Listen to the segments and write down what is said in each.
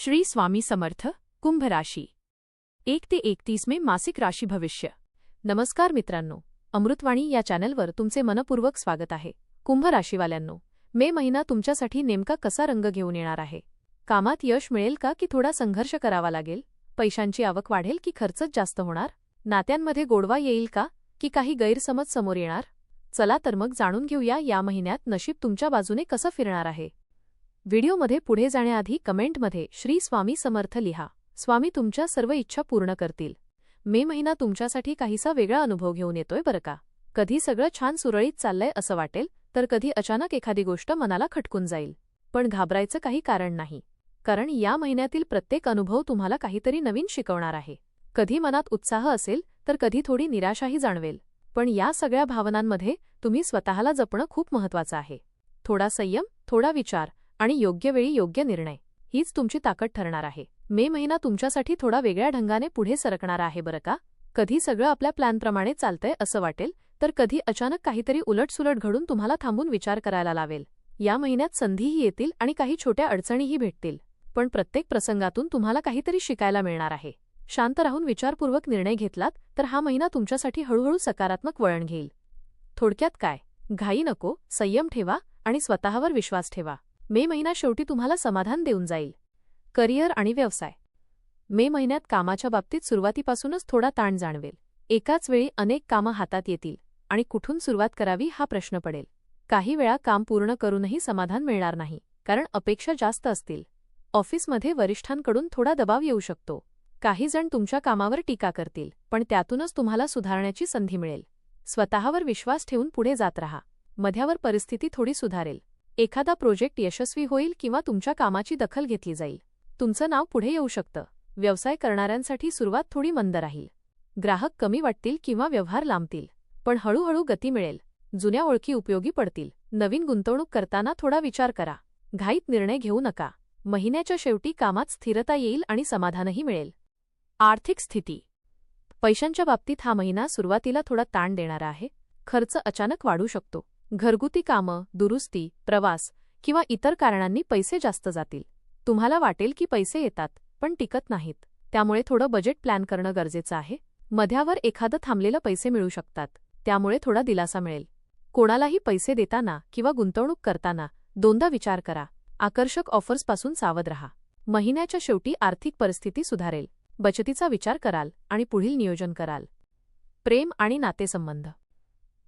श्री स्वामी समर्थ. कुंभ राशी 1 ते 31 मे मासिक राशी भविष्य. नमस्कार मित्रांनो, अमृतवाणी या चॅनलवर तुमचे मनपूर्वक स्वागत आहे. कुंभ राशीवाल्यांनो, मे महिना तुमच्यासाठी नेमका कसा रंग घेऊन येणार आहे? कामात यश मिळेल का की थोडा संघर्ष करावा लागेल? पैशांची आवक वाढेल की खर्चच जास्त होणार? नात्यांमध्ये गोडवा येईल का की काही गैरसमज समोर येणार? चला तर मग जाणून घेऊया या महिन्यात नशीब तुमच्या बाजूने कसं फिरणार आहे. व्हिडिओमध्ये पुढे जाण्याआधी कमेंटमध्ये श्री स्वामी समर्थ लिहा. स्वामी तुमच्या सर्व इच्छा पूर्ण करतील. मे महिना तुमच्यासाठी काहीसा वेगळा अनुभव घेऊन येतोय बरं का. कधी सगळं छान सुरळीत चाललंय असं वाटेल, तर कधी अचानक एखादी गोष्ट मनाला खटकून जाईल. पण घाबरायचं काही कारण नाही, कारण या महिन्यातील प्रत्येक अनुभव तुम्हाला काहीतरी नवीन शिकवणार आहे. कधी मनात उत्साह असेल तर कधी थोडी निराशाही जाणवेल, पण या सगळ्या भावनांमध्ये तुम्ही स्वतःला जपणं खूप महत्त्वाचं आहे. थोडा संयम, थोडा विचार आणि योग्य वेळी योग्य निर्णय हीच तुमची ताकद ठरणार आहे. मे महिना तुमच्यासाठी थोडा वेगळ्या ढंगाने पुढे सरकणार आहे बरं का. कधी सगळं आपल्या प्लॅनप्रमाणे चालतंय असं वाटेल, तर कधी अचानक काहीतरी उलटसुलट घडून तुम्हाला थांबून विचार करायला लावेल. या महिन्यात संधीही येतील आणि काही छोट्या अडचणीही भेटतील, पण प्रत्येक प्रसंगातून तुम्हाला काहीतरी शिकायला मिळणार आहे. शांत राहून विचारपूर्वक निर्णय घेतलात तर हा महिना तुमच्यासाठी हळूहळू सकारात्मक वळण घेईल. थोडक्यात काय, घाई नको, संयम ठेवा आणि स्वतःवर विश्वास ठेवा. मे महिना शेवटी तुम्हाला समाधान देऊन जाईल. करिअर आणि व्यवसाय. मे महिन्यात कामाच्या बाबतीत सुरुवातीपासूनच थोडा ताण जाणवेल. एकाच वेळी अनेक कामं हातात येतील आणि कुठून सुरुवात करावी हा प्रश्न पडेल. काही वेळा काम पूर्ण करूनही समाधान मिळणार नाही, कारण अपेक्षा जास्त असतील. ऑफिसमध्ये वरिष्ठांकडून थोडा दबाव येऊ शकतो. काही जण तुमच्या कामावर टीका करतील, पण त्यातूनच तुम्हाला सुधारण्याची संधी मिळेल. स्वतःवर विश्वास ठेवून पुढे जात राहा. मध्यावर परिस्थिती थोडी सुधारेल. एखादा प्रोजेक्ट यशस्वी होईल किंवा तुमच्या कामाची दखल घेतली जाईल. तुमचं नाव पुढे येऊ शकतं. व्यवसाय करणाऱ्यांसाठी सुरुवात थोडी मंद राहील. ग्राहक कमी वाटतील किंवा व्यवहार लांबतील, पण हळूहळू गती मिळेल. जुन्या ओळखी उपयोगी पडतील. नवीन गुंतवणूक करताना थोडा विचार करा. घाईत निर्णय घेऊ नका. महिन्याच्या शेवटी कामात स्थिरता येईल आणि समाधानही मिळेल. आर्थिक स्थिती. पैशांच्या बाबतीत हा महिना सुरुवातीला थोडा ताण देणारा आहे. खर्च अचानक वाढू शकतो. घरगुती कामं, दुरुस्ती, प्रवास किंवा इतर कारणांनी पैसे जास्त जातील. तुम्हाला वाटेल की पैसे येतात पण टिकत नाहीत, त्यामुळे थोडं बजेट प्लॅन करणं गरजेचं आहे. मध्यावर एखादं थांबलेलं पैसे मिळू शकतात, त्यामुळे थोडा दिलासा मिळेल. कोणालाही पैसे देताना किंवा गुंतवणूक करताना दोनदा विचार करा. आकर्षक ऑफर्सपासून सावध राहा. महिन्याच्या शेवटी आर्थिक परिस्थिती सुधारेल. बचतीचा विचार कराल आणि पुढील नियोजन कराल. प्रेम आणि नातेसंबंध.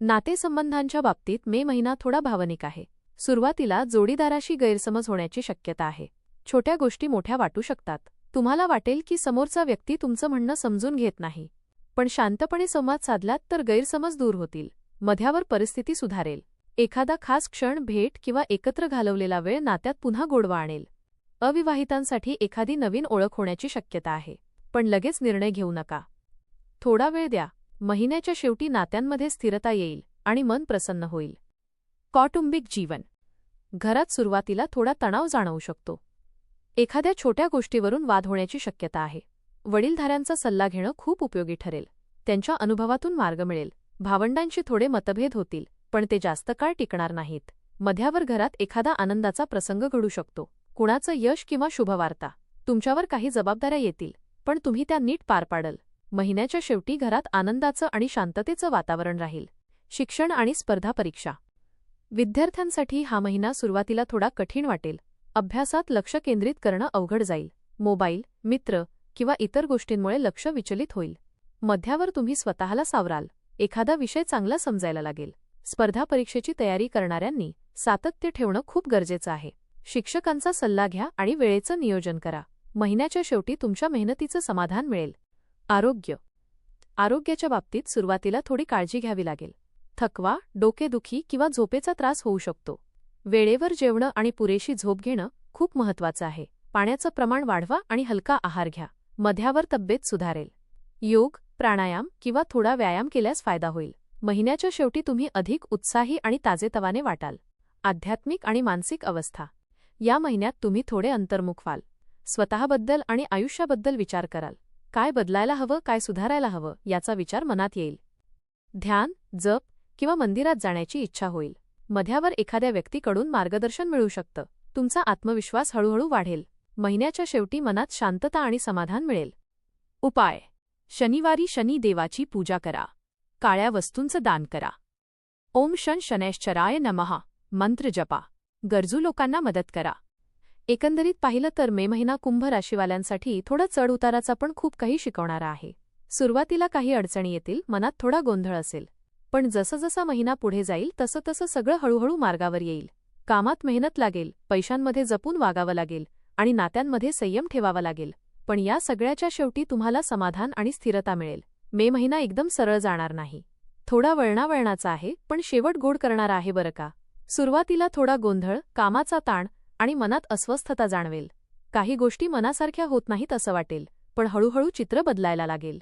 नातेसंबंधांच्या बाबतीत मे महिना थोडा भावनिक आहे. सुरुवातीला जोडीदाराशी गैरसमज होण्याची शक्यता आहे. छोट्या गोष्टी मोठ्या वाटू शकतात. तुम्हाला वाटेल की समोरचा व्यक्ती तुमचं म्हणणं समजून घेत नाही, पण शांतपणे संवाद साधलात तर गैरसमज दूर होतील. मध्यावर परिस्थिती सुधारेल. एखादा खास क्षण, भेट किंवा एकत्र घालवलेला वेळ नात्यात पुन्हा गोडवा आणेल. अविवाहितांसाठी एखादी नवीन ओळख होण्याची शक्यता आहे, पण लगेच निर्णय घेऊ नका. थोडा वेळ द्या. महिन्याच्या शेवटी नात्यांमध्ये स्थिरता येईल आणि मन प्रसन्न होईल. कौटुंबिक जीवन. घरात सुरुवातीला थोडा तणाव जाणवू शकतो. एखाद्या छोट्या गोष्टीवरून वाद होण्याची शक्यता आहे. वडीलधाऱ्यांचा सल्ला घेणं खूप उपयोगी ठरेल. त्यांच्या अनुभवातून मार्ग मिळेल. भावंडांशी थोडे मतभेद होतील, पण ते जास्त काळ टिकणार नाहीत. मध्यावर घरात एखादा आनंदाचा प्रसंग घडू शकतो. कुणाचं यश किंवा शुभवार्ता. तुमच्यावर काही जबाबदाऱ्या येतील, पण तुम्ही त्या नीट पार पाडाल. महिन्याच्या शेवटी घरात आनंदाचं आणि शांततेचं वातावरण राहील. शिक्षण आणि स्पर्धा परीक्षा. विद्यार्थ्यांसाठी हा महिना सुरुवातीला थोडा कठीण वाटेल. अभ्यासात लक्ष केंद्रित करणं अवघड जाईल. मोबाईल, मित्र किंवा इतर गोष्टींमुळे लक्ष विचलित होईल. मध्यावर तुम्ही स्वतःला सावराल. एखादा विषय चांगला समजायला लागेल. स्पर्धा परीक्षेची तयारी करणाऱ्यांनी सातत्य ठेवणं खूप गरजेचं आहे. शिक्षकांचा सल्ला घ्या आणि वेळेचं नियोजन करा. महिन्याच्या शेवटी तुमच्या मेहनतीचं समाधान मिळेल. आरोग्य. आरोग्याच्या बाबतीत सुरुवातीला थोडी काळजी घ्यावी लागेल. थकवा, डोकेदुखी किंवा झोपेचा त्रास होऊ शकतो. वेळेवर जेवणं आणि पुरेशी झोप घेणं खूप महत्त्वाचं आहे. पाण्याचं प्रमाण वाढवा आणि हलका आहार घ्या. मध्यावर तब्येत सुधारेल. योग, प्राणायाम किंवा थोडा व्यायाम केल्यास फायदा होईल. महिन्याच्या शेवटी तुम्ही अधिक उत्साही आणि ताजेतवाने वाटाल. आध्यात्मिक आणि मानसिक अवस्था. या महिन्यात तुम्ही थोडे अंतर्मुख व्हाल. स्वतःबद्दल आणि आयुष्याबद्दल विचार कराल. काय बदलायला हवं, काय सुधारायला हवं याचा विचार मनात येईल. ध्यान, जप किंवा मंदिरात जाण्याची इच्छा होईल. मध्यावर एखाद्या व्यक्तीकडून मार्गदर्शन मिळू शकतं. तुमचा आत्मविश्वास हळूहळू वाढेल. महिन्याच्या शेवटी मनात शांतता आणि समाधान मिळेल. उपाय: शनिवारी शनी देवाची पूजा करा. काळ्या वस्तूंचं दान करा. ओम शन शनैश्चराय नमः मंत्र जपा. गरजू लोकांना मदत करा. एकंदरीत पाहिलं तर मे महिना कुंभ राशीवाल्यांसाठी थोडा चढउताराचा पण खूप काही शिकवणारा आहे. सुरुवातीला काही अडचणी येतील, मनात थोडा गोंधळ असेल, पण जसं महिना पुढे जाईल तसं सगळं हळूहळू मार्गावर येईल. कामात मेहनत लागेल, पैशांमध्ये जपून वागावं लागेल आणि नात्यांमध्ये संयम ठेवावा लागेल, पण या सगळ्याच्या शेवटी तुम्हाला समाधान आणि स्थिरता मिळेल. मे महिना एकदम सरळ जाणार नाही. थोडा वळणावळणाचा आहे, पण शेवट गोड करणारा आहे बरं का. सुरुवातीला थोडा गोंधळ, कामाचा ताण आणि मनात अस्वस्थता जाणवेल. काही गोष्टी मनासारख्या होत नाहीत असं वाटेल, पण हळूहळू चित्र बदलायला लागेल.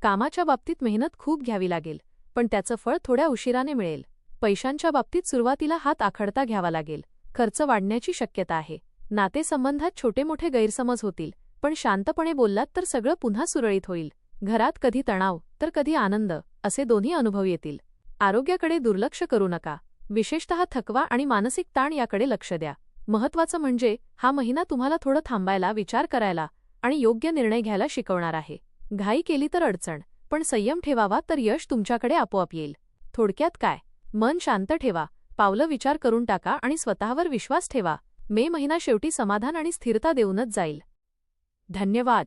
कामाच्या बाबतीत मेहनत खूप घ्यावी लागेल, पण त्याचं फळ थोड्या उशिराने मिळेल. पैशांच्या बाबतीत सुरुवातीला हात आखडता घ्यावा लागेल. खर्च वाढण्याची शक्यता आहे. नातेसंबंधात छोटे मोठे गैरसमज होतील, पण शांतपणे बोललात तर सगळं पुन्हा सुरळीत होईल. घरात कधी तणाव तर कधी आनंद असे दोन्ही अनुभव येतील. आरोग्याकडे दुर्लक्ष करू नका. विशेषतः थकवा आणि मानसिक ताण याकडे लक्ष द्या. महत्त्वाचं म्हणजे हा महिना तुम्हाला थोडं थांबायला, विचार करायला आणि योग्य निर्णय घ्यायला शिकवणार आहे. घाई केली तर अडचण, पण संयम ठेवावा तर यश तुमच्याकडे आपोआप येईल. थोडक्यात काय? मन शांत ठेवा, पावलं विचार करून टाका आणि स्वतःवर विश्वास ठेवा. मे महिना शेवटी समाधान आणि स्थिरता देऊनच जाईल. धन्यवाद.